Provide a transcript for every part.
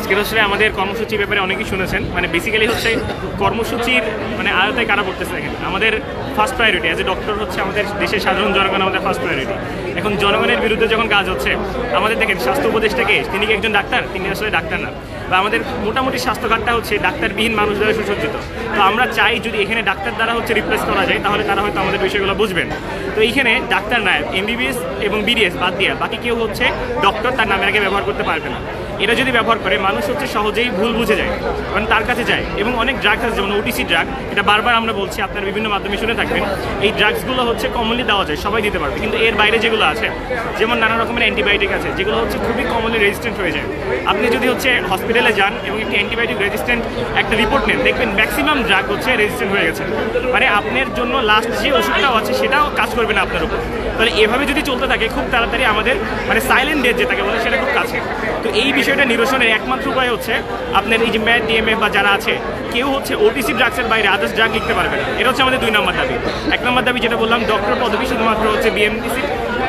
আজকের আসলে আমাদের কর্মসূচির ব্যাপারে অনেকেই শুনেছেন। মানে বেসিক্যালি হচ্ছে কর্মসূচির মানে আয়তায় কারা পড়তেছে দেখেন। আমাদের first priority as a doctor হচ্ছে আমাদের দেশের সাধারণ জনগণ আমাদের ফার্স্ট প্রায়োরিটি। এখন জনগণের বিরুদ্ধে যখন কাজ হচ্ছে, আমাদের দেখেন স্বাস্থ্য উপদেষ্টাকে, তিনি কি একজন ডাক্তার? তিনি আসলে ডাক্তার না। বা আমাদের মোটামুটি স্বাস্থ্যঘাটটা হচ্ছে ডাক্তারবিহীন মানুষ দ্বারা সুসজ্জিত। তো আমরা চাই যদি এখানে ডাক্তার দ্বারা হচ্ছে রিপ্লেস করা যায়, তাহলে তারা হয়তো আমাদের বিষয়গুলো বুঝবেন। তো এইখানে ডাক্তার না, এমবিবিএস এবং বিডিএস বাদ দিয়ে বাকি কেউ হচ্ছে ডক্টর তার নামের আগে ব্যবহার করতে পারবে না। এটা যদি ব্যবহার করে মানুষ হচ্ছে সহজেই ভুল বুঝে যায়, কারণ তার কাছে যায়। এবং অনেক ড্রাগস আছে, যেমন ওটিসি ড্রাগ, এটা বারবার আমরা বলছি, আপনার বিভিন্ন মাধ্যমে শুনে থাকবেন। এই ড্রাগসগুলো হচ্ছে কমনলি দেওয়া যায়, সবাই দিতে পারবে। কিন্তু এর বাইরে যেগুলো আছে, যেমন নানা রকমের অ্যান্টিবায়োটিক আছে, যেগুলো হচ্ছে খুবই কমনলি রেজিস্ট্যান্ট হয়ে যায়। আপনি যদি হচ্ছে হসপিটালে যান এবং একটি অ্যান্টিবায়োটিক রেজিস্ট্যান্ট একটা রিপোর্ট নেন, দেখবেন ম্যাক্সিমাম ড্রাগ হচ্ছে রেজিস্ট্যান্ট হয়ে গেছে। মানে আপনার জন্য লাস্ট যে ওষুধটাও আছে সেটাও কাজ করবে না আপনার উপর। তাহলে এভাবে যদি চলতে থাকে, খুব তাড়াতাড়ি আমাদের মানে সাইলেন্ট ডেথ যেটাকে বলে, সেটা খুব কাছে। তো এই বিষয়টা নিরসনের একমাত্র উপায় হচ্ছে আপনার এই যে ম্যাট, ডিএমএফ বা যারা আছে, কেউ হচ্ছে ওটিসি ড্রাগসের বাইরে আদার্স ড্রাগ লিখতে পারবে না। এটা হচ্ছে আমাদের 2 নম্বর দাবি। 1 নম্বর দাবি যেটা বললাম, ডক্টর পদবি শুধুমাত্র হচ্ছে বিএমডিসি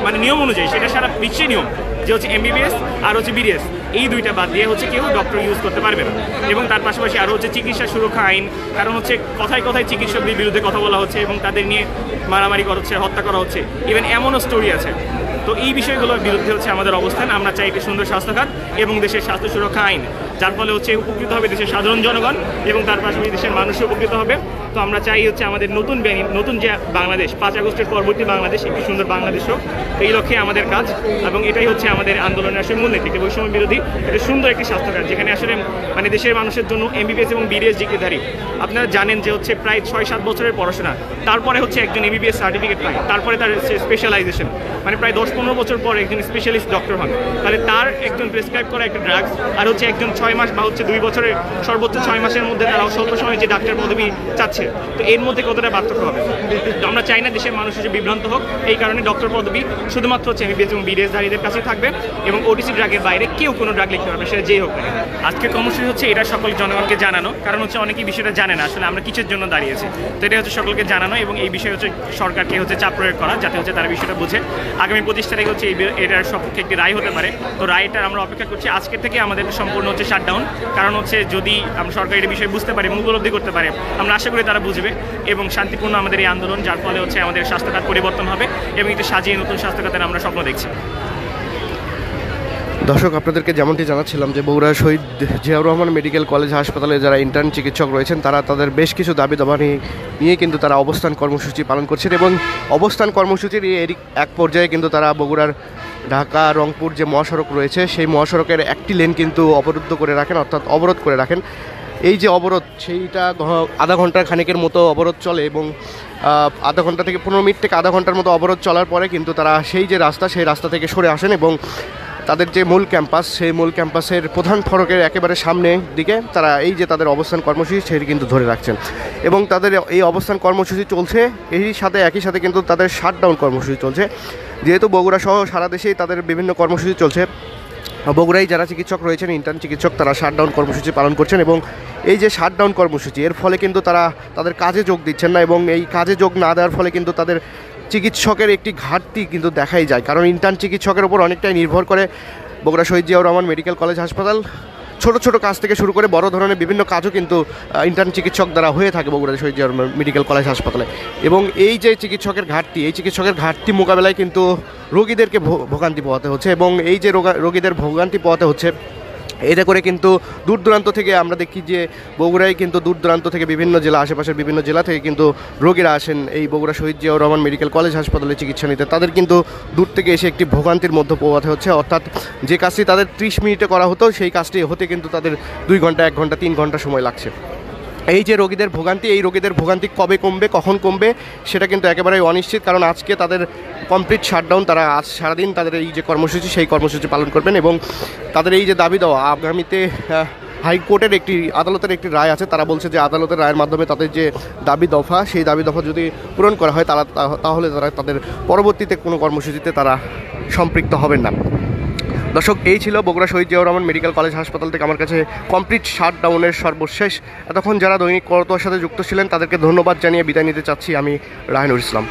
মানে নিয়ম অনুযায়ী, সেটা সারা বিশ্বের নিয়ম যে হচ্ছে এমবিবিএস আর হচ্ছে বিডিএস, এই দুইটা বাদ দিয়ে হচ্ছে কেউ ডক্টর ইউজ করতে পারবে না। এবং তার পাশাপাশি আরও হচ্ছে চিকিৎসা সুরক্ষা আইন, কারণ হচ্ছে কথায় কথায় চিকিৎসকদের বিরুদ্ধে কথা বলা হচ্ছে এবং তাদের নিয়ে মারামারি করা হচ্ছে, হত্যা করা হচ্ছে, ইভেন এমনও স্টোরি আছে। তো এই বিষয়গুলোর বিরুদ্ধে হচ্ছে আমাদের অবস্থান। আমরা চাই একটি সুন্দর স্বাস্থ্যখাত এবং দেশের স্বাস্থ্য সুরক্ষা আইন, যার ফলে হচ্ছে উপকৃত হবে দেশের সাধারণ জনগণ এবং তার পাশাপাশি দেশের মানুষও উপকৃত হবে। তো আমরা চাই হচ্ছে আমাদের নতুন যে বাংলাদেশ, 5 আগস্টের পরবর্তী বাংলাদেশ একটি সুন্দর বাংলাদেশ হোক। এই লক্ষ্যে আমাদের কাজ, এবং এটাই হচ্ছে আমাদের আন্দোলনের আসলে মূলনীতি, বৈষম্য বিরোধী একটা সুন্দর একটি স্বাস্থ্যখাত, যেখানে আসলে মানে দেশের মানুষের জন্য এমবিবিএস এবং বিডিএস ডিগ্রিধারী, আপনারা জানেন যে হচ্ছে প্রায় 6-7 বছরের পড়াশোনা, তারপরে হচ্ছে একজন এমবিবিএস সার্টিফিকেট পায়, তারপরে তার স্পেশালাইজেশন, মানে প্রায় 10-15 বছর পর একজন স্পেশালিস্ট ডক্টর হন। তাহলে তার একজন প্রেসক্রাইব করা একটা ড্রাগস, আর হচ্ছে একজন 6 মাস বা হচ্ছে 2 বছরের, সর্বোচ্চ 6 মাসের মধ্যে তারা স্বল্প সময়ে যে ডাক্তার পদবি চাচ্ছে, তো এর মধ্যে কতটা পার্থক্য হবে? তো আমরা চাই না দেশের মানুষ হচ্ছে বিভ্রান্ত হোক। এই কারণে ডক্টর পদবি শুধুমাত্র হচ্ছে এমবিবিএস এবং বিডিএস ধারীদের কাছেই থাকবে, এবং ওটিসি ড্রাগের বাইরে কেউ কোনো ড্রাগ লিখতে পারবে, সেটা যেই হোক না। আজকে কর্মসূচি হচ্ছে এটা সকল জনগণকে জানানো, কারণ হচ্ছে অনেকেই বিষয়টা জানে না আসলে আমরা কিসের জন্য দাঁড়িয়েছি। তো এটা হচ্ছে সকলকে জানানো, এবং এই বিষয়ে হচ্ছে সরকারকে হচ্ছে চাপ প্রয়োগ করা, যাতে হচ্ছে তারা বিষয়টা বুঝে। আগামী 25 তারিখ হচ্ছে এটার সপক্ষে একটি রায় হতে পারে। তো রায়টার আমরা অপেক্ষা করছি। আজকে থেকে আমাদের সম্পূর্ণ হচ্ছে শাটডাউন, কারণ হচ্ছে যদি আমরা সরকার এই বিষয়ে বুঝতে পারি এবং উপলব্ধি করতে পারে, আমরা আশা করি তারা বুঝবে এবং শান্তিপূর্ণ আমাদের এই আন্দোলন, যার ফলে হচ্ছে আমাদের স্বাস্থ্যখাত পরিবর্তন হবে এবং একটু সাজিয়ে নতুন স্বাস্থ্যখাতের আমরা স্বপ্ন দেখছি। দর্শক, আপনাদেরকে যেমনটি জানাচ্ছিলাম যে বগুড়া শহীদ জিয়াউর রহমান মেডিকেল কলেজ হাসপাতালে যারা ইন্টার্ন চিকিৎসক রয়েছেন, তারা তাদের বেশ কিছু দাবি দাবা নিয়ে কিন্তু তারা অবস্থান কর্মসূচি পালন করছেন, এবং অবস্থান কর্মসূচির এক পর্যায়ে কিন্তু তারা বগুড়ার ঢাকা রংপুর যে মহাসড়ক রয়েছে, সেই মহাসড়কের একটি লেন কিন্তু অবরুদ্ধ করে রাখেন, অর্থাৎ অবরোধ করে রাখেন। এই যে অবরোধ, সেইটা আধা ঘন্টার খানিকের মতো অবরোধ চলে, এবং আধা ঘন্টা থেকে 15 মিনিট থেকে আধা ঘন্টার মতো অবরোধ চলার পরে কিন্তু তারা সেই যে রাস্তা, সেই রাস্তা থেকে সরে আসেন, এবং তাদের যে মূল ক্যাম্পাস, সেই মূল ক্যাম্পাসের প্রধান ফটকের একেবারে সামনের দিকে তারা এই যে তাদের অবস্থান কর্মসূচি, সেটি কিন্তু ধরে রাখছেন। এবং তাদের এই অবস্থান কর্মসূচি চলছে, একই সাথে কিন্তু তাদের শাটডাউন কর্মসূচি চলছে। যেহেতু বগুড়া সহ সারা দেশেই তাদের বিভিন্ন কর্মসূচি চলছে, বগুড়ায় যারা চিকিৎসক রয়েছেন, ইন্টার্ন চিকিৎসক, তারা শাটডাউন কর্মসূচি পালন করছেন, এবং এই যে শাটডাউন কর্মসূচি, এর ফলে কিন্তু তারা তাদের কাজে যোগ দিচ্ছেন না, এবং এই কাজে যোগ না দেওয়ার ফলে কিন্তু তাদের চিকিৎসকের একটি ঘাটতি কিন্তু দেখাই যায়। কারণ ইন্টার্ন চিকিৎসকের উপর অনেকটাই নির্ভর করে বগুড়া শহীদ জিয়াউর রহমান মেডিকেল কলেজ হাসপাতাল। ছোট ছোট কাজ থেকে শুরু করে বড় ধরনের বিভিন্ন কাজও কিন্তু ইন্টার্ন চিকিৎসক দ্বারা হয়ে থাকে বগুড়া শহীদ জিয়াউর রহমান মেডিকেল কলেজ হাসপাতালে। এবং এই যে চিকিৎসকের ঘাটতি মোকাবেলায় কিন্তু রোগীদেরকে ভোগান্তি পোহাতে হচ্ছে, এবং এই যে রোগীদের ভোগান্তি পোহাতে হচ্ছে, এতে করে কিন্তু দূর দূরান্ত থেকে আমরা দেখি যে বগুড়ায় কিন্তু দূর দূরান্ত থেকে বিভিন্ন জেলা, আশেপাশের বিভিন্ন জেলা থেকে কিন্তু রোগীরা আসেন এই বগুড়া শহীদ জিয়াউর রহমান মেডিকেল কলেজ হাসপাতালে চিকিৎসা নিতে। তাদের কিন্তু দূর থেকে এসে একটি ভোগান্তির মধ্যে পোহাতে হচ্ছে, অর্থাৎ যে কাজটি তাদের 30 মিনিটে করা হতো, সেই কাজটি হতে কিন্তু তাদের 2 ঘন্টা, 1 ঘন্টা, 3 ঘন্টা সময় লাগছে। এই যে রোগীদের ভোগান্তি কবে কমবে, কখন কমবে, সেটা কিন্তু একেবারে অনিশ্চিত। কারণ আজকে তাদের কমপ্লিট শাটডাউন, তারা আজ সারাদিন তাদের এই যে কর্মসূচি, সেই কর্মসূচি পালন করবেন, এবং তাদের এই যে দাবি দেওয়া, আগামীতে হাইকোর্টের আদালতের একটি রায় আছে, তারা বলছে যে আদালতের রায়ের মাধ্যমে তাদের যে দাবি দফা, সেই দাবি দফা যদি পূরণ করা হয় তাহলে তারা তাদের পরবর্তীতে কোনো কর্মসূচিতে তারা সম্পৃক্ত হবেন না। দর্শক, এই ছিল বগুড়া শহীদ জিয়াউর রহমান মেডিকেল কলেজ হাসপাতাল থেকে আমার কাছে কমপ্লিট শাটডাউনের সর্বশেষ। এতক্ষণ যারা দৈনিক করতোয়ার সাথে যুক্ত ছিলেন, তাদেরকে ধন্যবাদ জানিয়ে বিদায় নিতে চাচ্ছি আমি রাহিনুর ইসলাম।